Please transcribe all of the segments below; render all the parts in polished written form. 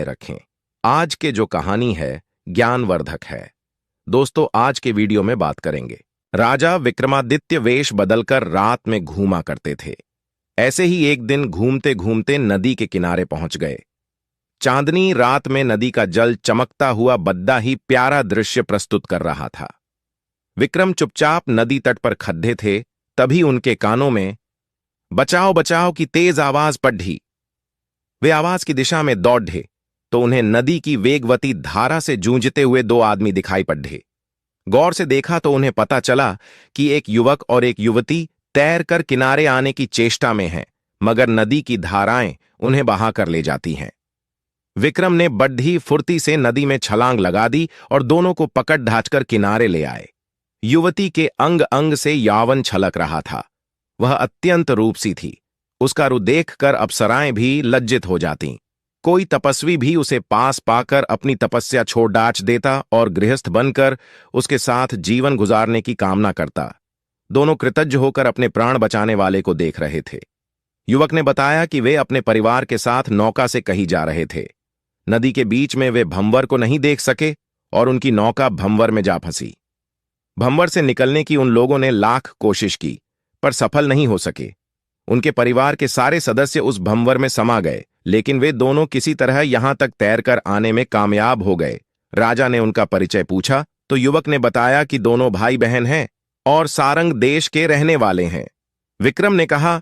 रखें। आज के जो कहानी है ज्ञानवर्धक है। दोस्तों, आज के वीडियो में बात करेंगे। राजा विक्रमादित्य वेश बदलकर रात में घूमा करते थे। ऐसे ही एक दिन घूमते घूमते नदी के किनारे पहुंच गए। चांदनी रात में नदी का जल चमकता हुआ बद्दा ही प्यारा दृश्य प्रस्तुत कर रहा था। विक्रम चुपचाप नदी तट पर खड्डे थे, तभी उनके कानों में बचाओ बचाओ की तेज आवाज पड़ी। वे आवाज की दिशा में दौड़े तो उन्हें नदी की वेगवती धारा से जूझते हुए दो आदमी दिखाई पड़े। गौर से देखा तो उन्हें पता चला कि एक युवक और एक युवती तैरकर किनारे आने की चेष्टा में हैं, मगर नदी की धाराएं उन्हें बहाकर ले जाती हैं। विक्रम ने बड़ी फुर्ती से नदी में छलांग लगा दी और दोनों को पकड़ ढांचकर किनारे ले आए। युवती के अंग अंग से यौवन छलक रहा था। वह अत्यंत रूपसी थी। उसका रूप देखकर अप्सराएं भी लज्जित हो जातीं। कोई तपस्वी भी उसे पास पाकर अपनी तपस्या छोड़ डाच देता और गृहस्थ बनकर उसके साथ जीवन गुजारने की कामना करता। दोनों कृतज्ञ होकर अपने प्राण बचाने वाले को देख रहे थे। युवक ने बताया कि वे अपने परिवार के साथ नौका से कहीं जा रहे थे। नदी के बीच में वे भंवर को नहीं देख सके और उनकी नौका भंवर में जा फंसी। भंवर से निकलने की उन लोगों ने लाख कोशिश की, पर सफल नहीं हो सके। उनके परिवार के सारे सदस्य उस भंवर में समा गए, लेकिन वे दोनों किसी तरह यहां तक तैरकर आने में कामयाब हो गए। राजा ने उनका परिचय पूछा तो युवक ने बताया कि दोनों भाई बहन हैं और सारंग देश के रहने वाले हैं। विक्रम ने कहा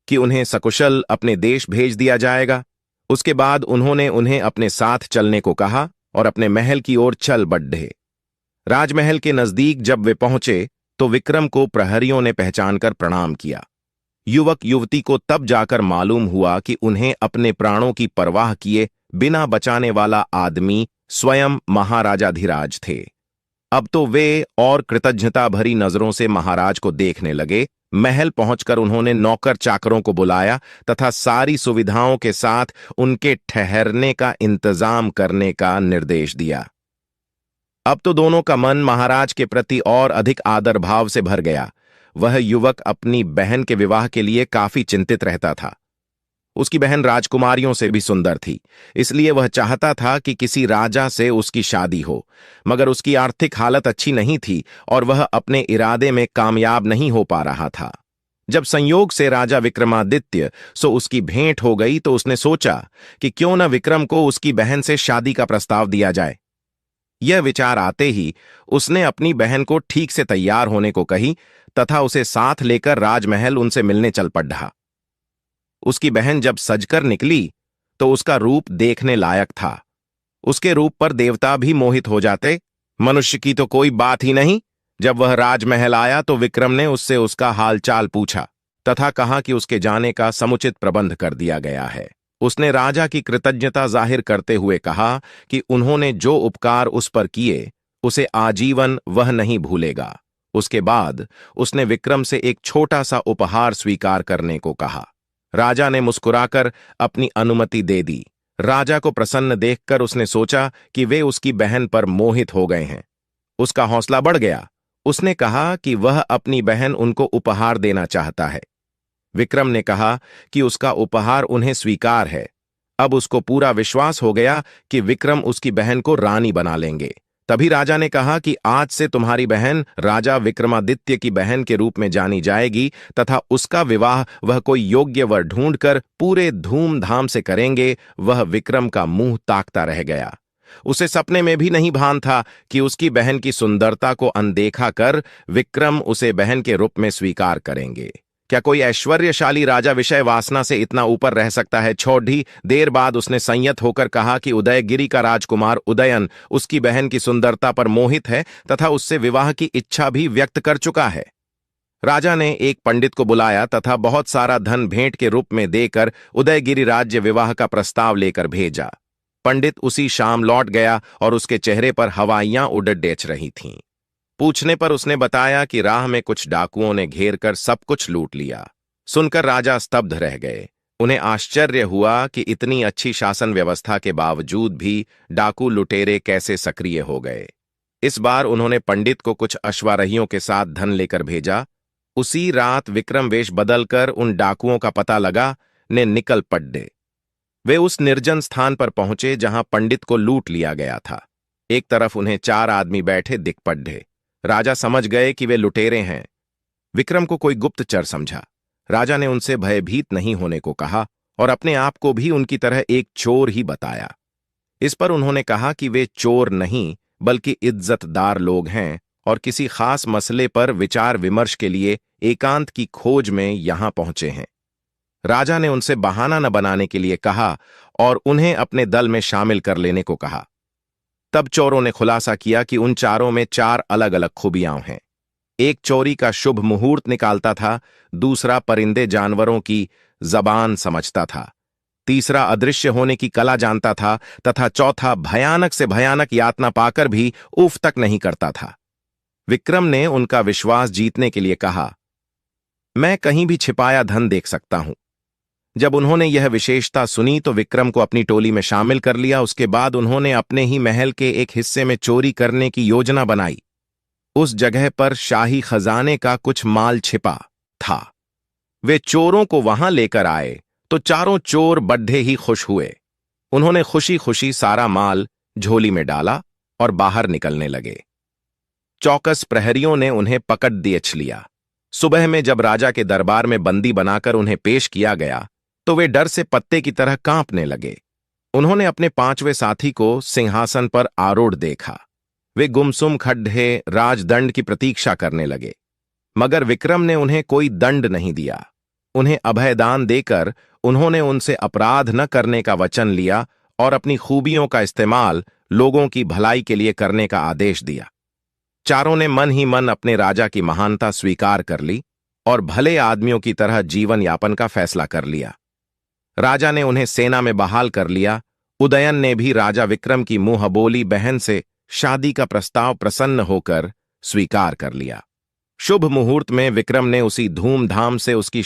कि उन्हें सकुशल अपने देश भेज दिया जाएगा। उसके बाद उन्होंने उन्हें अपने साथ चलने को कहा और अपने महल की ओर चल बढ़े। राजमहल के नजदीक जब वे पहुंचे तो विक्रम को प्रहरियों ने पहचानकर प्रणाम किया। युवक युवती को तब जाकर मालूम हुआ कि उन्हें अपने प्राणों की परवाह किए बिना बचाने वाला आदमी स्वयं महाराजाधिराज थे। अब तो वे और कृतज्ञता भरी नजरों से महाराज को देखने लगे। महल पहुंचकर उन्होंने नौकर चाकरों को बुलाया तथा सारी सुविधाओं के साथ उनके ठहरने का इंतजाम करने का निर्देश दिया। अब तो दोनों का मन महाराज के प्रति और अधिक आदर भाव से भर गया। वह युवक अपनी बहन के विवाह के लिए काफी चिंतित रहता था। उसकी बहन राजकुमारियों से भी सुंदर थी, इसलिए वह चाहता था कि किसी राजा से उसकी शादी हो, मगर उसकी आर्थिक हालत अच्छी नहीं थी और वह अपने इरादे में कामयाब नहीं हो पा रहा था। जब संयोग से राजा विक्रमादित्य सो उसकी भेंट हो गई तो उसने सोचा कि क्यों न विक्रम को उसकी बहन से शादी का प्रस्ताव दिया जाए। यह विचार आते ही उसने अपनी बहन को ठीक से तैयार होने को कही तथा उसे साथ लेकर राजमहल उनसे मिलने चल पड़ा। उसकी बहन जब सजकर निकली तो उसका रूप देखने लायक था। उसके रूप पर देवता भी मोहित हो जाते। मनुष्य की तो कोई बात ही नहीं। जब वह राजमहल आया तो विक्रम ने उससे उसका हालचाल पूछा तथा कहा कि उसके जाने का समुचित प्रबंध कर दिया गया है। उसने राजा की कृतज्ञता जाहिर करते हुए कहा कि उन्होंने जो उपकार उस पर किए उसे आजीवन वह नहीं भूलेगा। उसके बाद उसने विक्रम से एक छोटा सा उपहार स्वीकार करने को कहा। राजा ने मुस्कुराकर अपनी अनुमति दे दी। राजा को प्रसन्न देखकर उसने सोचा कि वे उसकी बहन पर मोहित हो गए हैं। उसका हौसला बढ़ गया। उसने कहा कि वह अपनी बहन उनको उपहार देना चाहता है। विक्रम ने कहा कि उसका उपहार उन्हें स्वीकार है। अब उसको पूरा विश्वास हो गया कि विक्रम उसकी बहन को रानी बना लेंगे। तभी राजा ने कहा कि आज से तुम्हारी बहन राजा विक्रमादित्य की बहन के रूप में जानी जाएगी तथा उसका विवाह वह कोई योग्य वर ढूंढकर पूरे धूमधाम से करेंगे। वह विक्रम का मुंह ताकता रह गया। उसे सपने में भी नहीं भान था कि उसकी बहन की सुंदरता को अनदेखा कर विक्रम उसे बहन के रूप में स्वीकार करेंगे। क्या कोई ऐश्वर्यशाली राजा विषय वासना से इतना ऊपर रह सकता है? छोड़ी देर बाद उसने संयत होकर कहा कि उदयगिरी का राजकुमार उदयन उसकी बहन की सुंदरता पर मोहित है तथा उससे विवाह की इच्छा भी व्यक्त कर चुका है। राजा ने एक पंडित को बुलाया तथा बहुत सारा धन भेंट के रूप में देकर उदयगिरी राज्य विवाह का प्रस्ताव लेकर भेजा। पंडित उसी शाम लौट गया और उसके चेहरे पर हवाइयां उड़ डेच रही थीं। पूछने पर उसने बताया कि राह में कुछ डाकुओं ने घेर कर सब कुछ लूट लिया। सुनकर राजा स्तब्ध रह गए। उन्हें आश्चर्य हुआ कि इतनी अच्छी शासन व्यवस्था के बावजूद भी डाकू लुटेरे कैसे सक्रिय हो गए। इस बार उन्होंने पंडित को कुछ अश्वारोहियों के साथ धन लेकर भेजा। उसी रात विक्रम वेश बदलकर उन डाकुओं का पता लगा ने निकल पड़े। वे उस निर्जन स्थान पर पहुंचे जहां पंडित को लूट लिया गया था। एक तरफ उन्हें 4 आदमी बैठे दिख पड़े। राजा समझ गए कि वे लुटेरे हैं। विक्रम को कोई गुप्तचर समझा। राजा ने उनसे भयभीत नहीं होने को कहा और अपने आप को भी उनकी तरह एक चोर ही बताया। इस पर उन्होंने कहा कि वे चोर नहीं बल्कि इज्जतदार लोग हैं और किसी खास मसले पर विचार विमर्श के लिए एकांत की खोज में यहां पहुंचे हैं। राजा ने उनसे बहाना न बनाने के लिए कहा और उन्हें अपने दल में शामिल कर लेने को कहा। तब चोरों ने खुलासा किया कि उन चारों में 4 अलग अलग खूबियां हैं। एक चोरी का शुभ मुहूर्त निकालता था, दूसरा परिंदे जानवरों की जबान समझता था, तीसरा अदृश्य होने की कला जानता था तथा चौथा भयानक से भयानक यातना पाकर भी उफ तक नहीं करता था। विक्रम ने उनका विश्वास जीतने के लिए कहा, मैं कहीं भी छिपाया धन देख सकता हूं। जब उन्होंने यह विशेषता सुनी तो विक्रम को अपनी टोली में शामिल कर लिया। उसके बाद उन्होंने अपने ही महल के एक हिस्से में चोरी करने की योजना बनाई। उस जगह पर शाही खजाने का कुछ माल छिपा था। वे चोरों को वहां लेकर आए तो चारों चोर बड्ढे ही खुश हुए। उन्होंने खुशी खुशी सारा माल झोली में डाला और बाहर निकलने लगे। चौकस प्रहरियों ने उन्हें पकड़ दिएछ लिया। सुबह में जब राजा के दरबार में बंदी बनाकर उन्हें पेश किया गया तो वे डर से पत्ते की तरह कांपने लगे। उन्होंने अपने 5वें साथी को सिंहासन पर आरूढ़ देखा। वे गुमसुम खड्डे राजदंड की प्रतीक्षा करने लगे, मगर विक्रम ने उन्हें कोई दंड नहीं दिया। उन्हें अभयदान देकर उन्होंने उनसे अपराध न करने का वचन लिया और अपनी खूबियों का इस्तेमाल लोगों की भलाई के लिए करने का आदेश दिया। चारों ने मन ही मन अपने राजा की महानता स्वीकार कर ली और भले आदमियों की तरह जीवन यापन का फैसला कर लिया। राजा ने उन्हें सेना में बहाल कर लिया। उदयन ने भी राजा विक्रम की मुंहबोली बहन से शादी का प्रस्ताव प्रसन्न होकर स्वीकार कर लिया। शुभ मुहूर्त में विक्रम ने उसी धूमधाम से उसकी